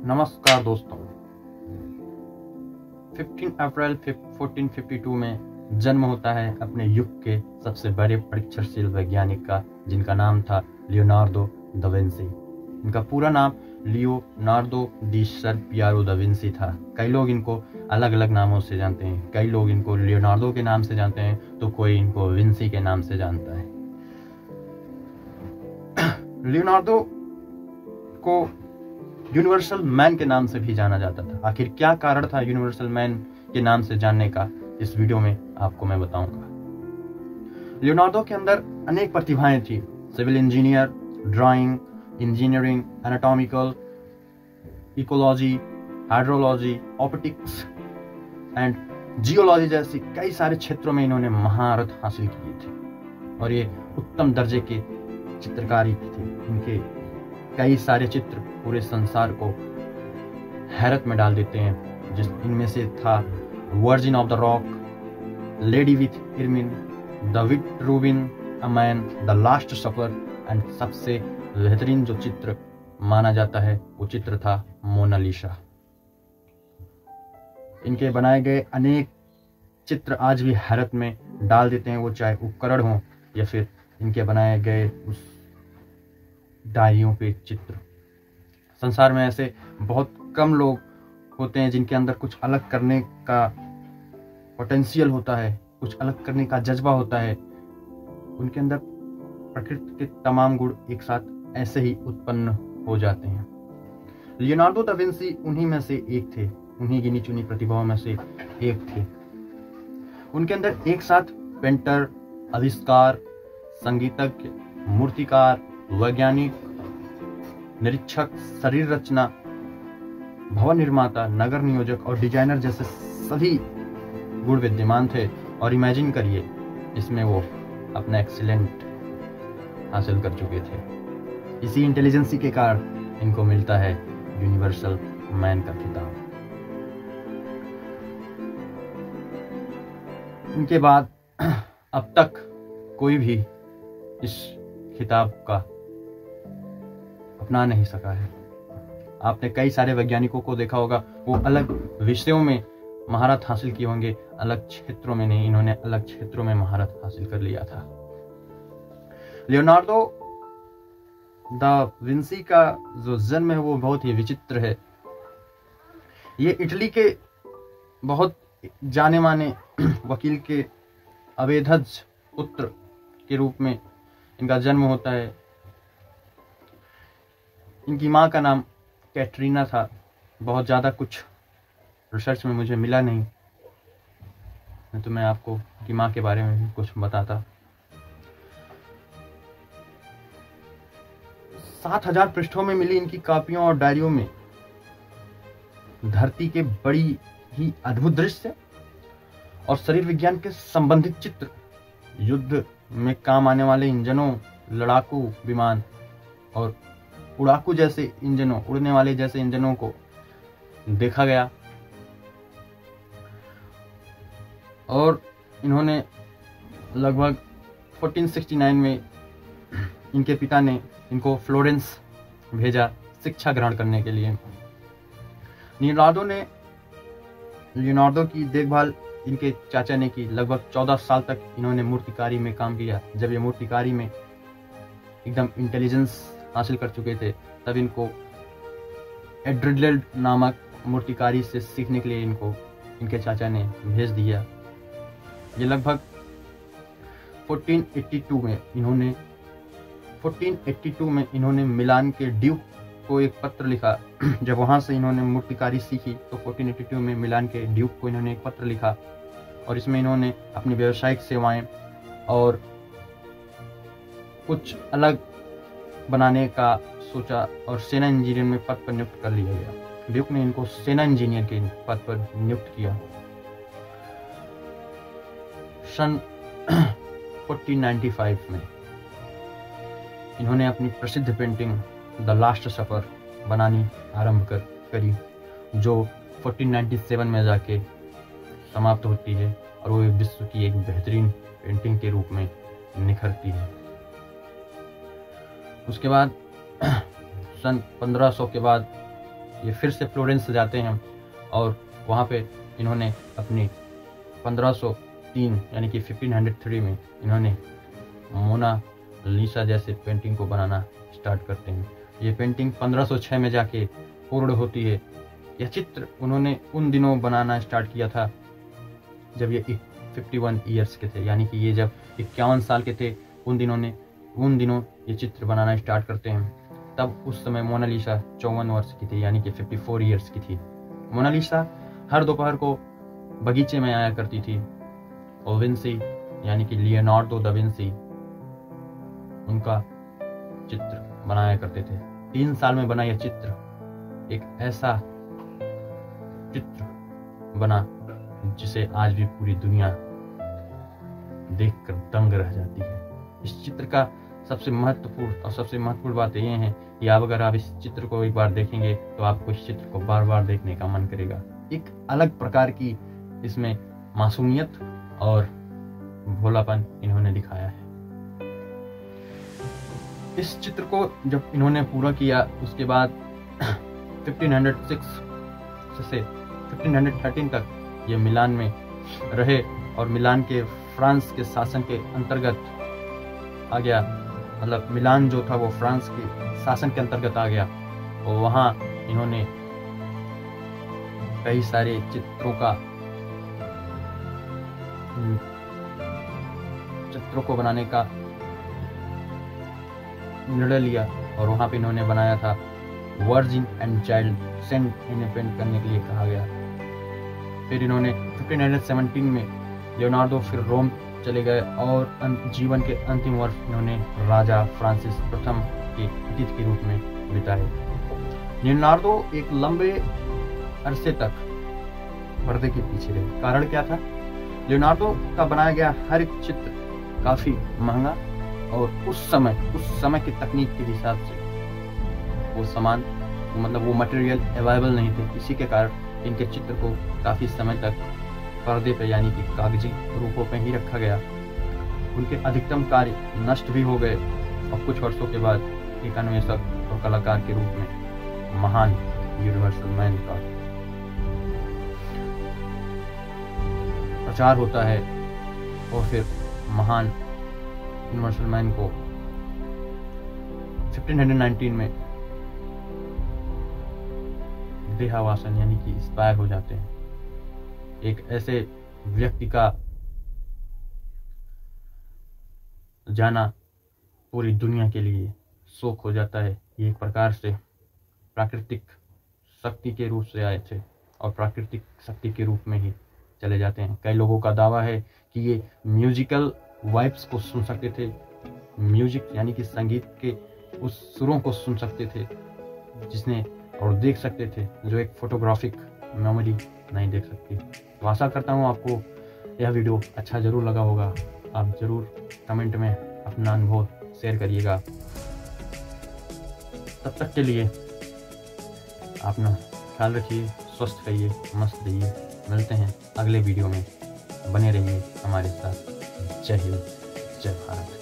नमस्कार दोस्तों। 15 अप्रैल 1452 में जन्म होता है अपने युग के सबसे बड़े परीक्षणशील वैज्ञानिक का, जिनका नाम था लियोनार्दो दा विंसी। इनका पूरा नाम Leonardo D sir पियारो da Vinci था। कई लोग इनको अलग अलग नामों से जानते हैं। कई लोग इनको लियोनार्दो के नाम से जानते हैं तो कोई इनको विंसी के नाम से जानता है। लियोनार्दो को यूनिवर्सल मैन के नाम से भी जाना जाता था। आखिर क्या कारण था यूनिवर्सल मैन के नाम से जानने का, इस वीडियो में आपको मैं बताऊंगा। लियोनार्दो के अंदर अनेक प्रतिभाएं थी। Civil engineer, drawing, engineering, anatomical, ecology, hydrology, optics and geology जैसी कई सारे क्षेत्रों में इन्होंने महारत हासिल की थी और ये उत्तम दर्जे के चित्रकारी थे। इनके कई सारे चित्र पूरे संसार को हैरत में डाल देते हैं। इनमें से था Virgin of the rock, lady with ermine, the Vitruvian, a man, the last supper and सबसे बेहतरीन जो चित्र माना जाता है वो चित्र था मोनालिसा। इनके बनाए गए अनेक चित्र आज भी हैरत में डाल देते हैं, वो चाहे उपकरण हो या फिर इनके बनाए गए उस डायरियों पे चित्र। संसार में ऐसे बहुत कम लोग होते हैं जिनके अंदर कुछ अलग करने का पोटेंशियल होता है, कुछ अलग करने का जज्बा होता है। उनके अंदर प्रकृति के तमाम गुण एक साथ ऐसे ही उत्पन्न हो जाते हैं। लियोनार्दो दा विंसी उन्हीं में से एक थे, उन्हीं गिनी चुनी प्रतिभाओं में से एक थे। उनके अंदर एक साथ पेंटर, आविष्कार, संगीतज्ञ, मूर्तिकार, वैज्ञानिक, निरीक्षक, शरीर रचना, भवन निर्माता, नगर नियोजक और डिजाइनर जैसे सभी गुण विद्यमान थे। और इमेजिन करिए, इसमें वो अपना एक्सीलेंट हासिल कर चुके थे। इसी इंटेलिजेंसी के कारण इनको मिलता है यूनिवर्सल मैन का खिताब। इनके बाद अब तक कोई भी इस खिताब का अपना नहीं सका है। आपने कई सारे वैज्ञानिकों को देखा होगा, वो अलग विषयों में महारत हासिल किए होंगे, अलग क्षेत्रों में नहीं। इन्होंने अलग क्षेत्रों में महारत हासिल कर लिया था। लियोनार्दो दा विंसी का जो जन्म है वो बहुत ही विचित्र है। ये इटली के बहुत जाने माने वकील के अवेधज पुत्र के रूप में इनका जन्म होता है। इनकी माँ का नाम कैटरीना था। बहुत ज़्यादा कुछ रिसर्च में मुझे मिला नहीं, तो मैं आपको इनकी माँ के बारे में भी कुछ बताता। 7000 पृष्ठों में मिली इनकी कापियों और डायरियों में धरती के बड़ी ही अद्भुत दृश्य और शरीर विज्ञान के संबंधित चित्र, युद्ध में काम आने वाले इंजनों, लड़ाकू विमान और उड़ाकू जैसे इंजनों, उड़ने वाले जैसे इंजनों को देखा गया। और इन्होंने लगभग 1469 में इनके पिता ने इनको फ्लोरेंस भेजा शिक्षा ग्रहण करने के लिए। लियोनार्दो की देखभाल इनके चाचा ने की। लगभग 14 साल तक इन्होंने मूर्तिकारी में काम किया। जब ये मूर्तिकारी में एकदम इंटेलिजेंस हासिल कर चुके थे, तब इनको एड्रिलेड नामक मूर्तिकारी से सीखने के लिए इनको इनके चाचा ने भेज दिया। ये लगभग 1482 में इन्होंने मिलान के ड्यूक को एक पत्र लिखा। जब वहां से इन्होंने मूर्तिकारी सीखी तो 1482 में मिलान के ड्यूक को इन्होंने एक पत्र लिखा और इसमें इन्होंने अपनी व्यावसायिक सेवाएं और कुछ अलग बनाने का सोचा और सेना इंजीनियर में पद पर नियुक्त कर लिया गया। ड्यूक ने इनको सेना इंजीनियर के पद पर नियुक्त किया। सन 1495 में इन्होंने अपनी प्रसिद्ध पेंटिंग द लास्ट सफर बनानी आरंभ करी, जो 1497 में जाके समाप्त होती है और वो विश्व की एक बेहतरीन पेंटिंग के रूप में निखरती है। उसके बाद सन 1500 के बाद ये फिर से फ्लोरेंस जाते हैं और वहाँ पे इन्होंने अपनी 1503 यानी कि 1503 में इन्होंने मोना लीसा जैसे पेंटिंग को बनाना स्टार्ट करते हैं। ये पेंटिंग 1506 में जाके पूर्ण होती है। यह चित्र उन्होंने उन दिनों बनाना स्टार्ट किया था जब ये 51 ईयर्स के थे, यानी कि ये जब 51 साल के थे उन दिनों ये चित्र बनाना स्टार्ट करते हैं। तब उस समय मोनालिसा 54 वर्ष की थी, यानी कि 54 ईयर्स की थी। मोनालिसा हर दोपहर को बगीचे में आया करती थी। और विंसी यानी कि लियोनार्डो दा विंसी उनका चित्र बनाया करते थे। 3 साल में बना यह चित्र एक ऐसा चित्र बना जिसे आज भी पूरी दुनिया देखकर दंग रह जाती है। इस चित्र का सबसे महत्वपूर्ण बात यह है कि अगर आप इस चित्र को एक बार देखेंगे तो आपको इस चित्र को बार बार देखने का मन करेगा। एक अलग प्रकार की इसमें मासूमियत और भोलापन इन्होंने दिखाया है। इस चित्र को जब इन्होंने पूरा किया उसके बाद 1506 से 1513 तक ये मिलान में रहे और मिलान के फ्रांस के शासन के अंतर्गत आ गया। मतलब मिलान जो था वो फ्रांस के शासन के अंतर्गत आ गया और वहाँ इन्होंने कई सारे चित्रों को बनाने का निर्णय लिया और वहाँ पे इन्होंने बनाया था वर्जिन एंड चाइल्ड सेंट इन्हें पेंट करने के लिए कहा गया। फिर इन्होंने 1517 में लियोनार्डो फिर रोम चले गए और जीवन के अंतिम वर्ष इन्होंने राजा फ्रांसिस प्रथम के अतिथि के रूप में बिताए। लियोनार्डो एक लंबे अरसे तक पर्दे के पीछे रहे। कारण क्या था? लियोनार्डो का बनाया गया हर एक चित्र काफी महंगा और उस समय की तकनीक के हिसाब से वो मटेरियल अवेलेबल नहीं थे। इसी के कारण इनके चित्र को काफी समय तक पर्दे पे यानी कि कागजी रूपों पे ही रखा गया। उनके अधिकतम कार्य नष्ट भी हो गए और कुछ वर्षों के बाद एक अन्वेषक और कलाकार के रूप में महान यूनिवर्सल मैन का प्रचार होता है और फिर महान यूनिवर्सल मैन को 1519 में देहावसान यानी कि एक्सपायर हो जाते हैं। एक ऐसे व्यक्ति का जाना पूरी दुनिया के लिए शोक हो जाता है। ये एक प्रकार से प्राकृतिक शक्ति के रूप से आए थे और प्राकृतिक शक्ति के रूप में ही चले जाते हैं। कई लोगों का दावा है कि ये म्यूजिकल वाइब्स को सुन सकते थे, म्यूजिक यानी कि संगीत के उस सुरों को सुन सकते थे जिसने और देख सकते थे जो एक फोटोग्राफिक मेमोरी नहीं देख सकती। तो आशा करता हूँ आपको यह वीडियो अच्छा ज़रूर लगा होगा। आप ज़रूर कमेंट में अपना अनुभव शेयर करिएगा। तब तक के लिए अपना ख्याल रखिए, स्वस्थ रहिए, मस्त रहिए। मिलते हैं अगले वीडियो में, बने रहिए हमारे साथ। जय हिंद, जय भारत।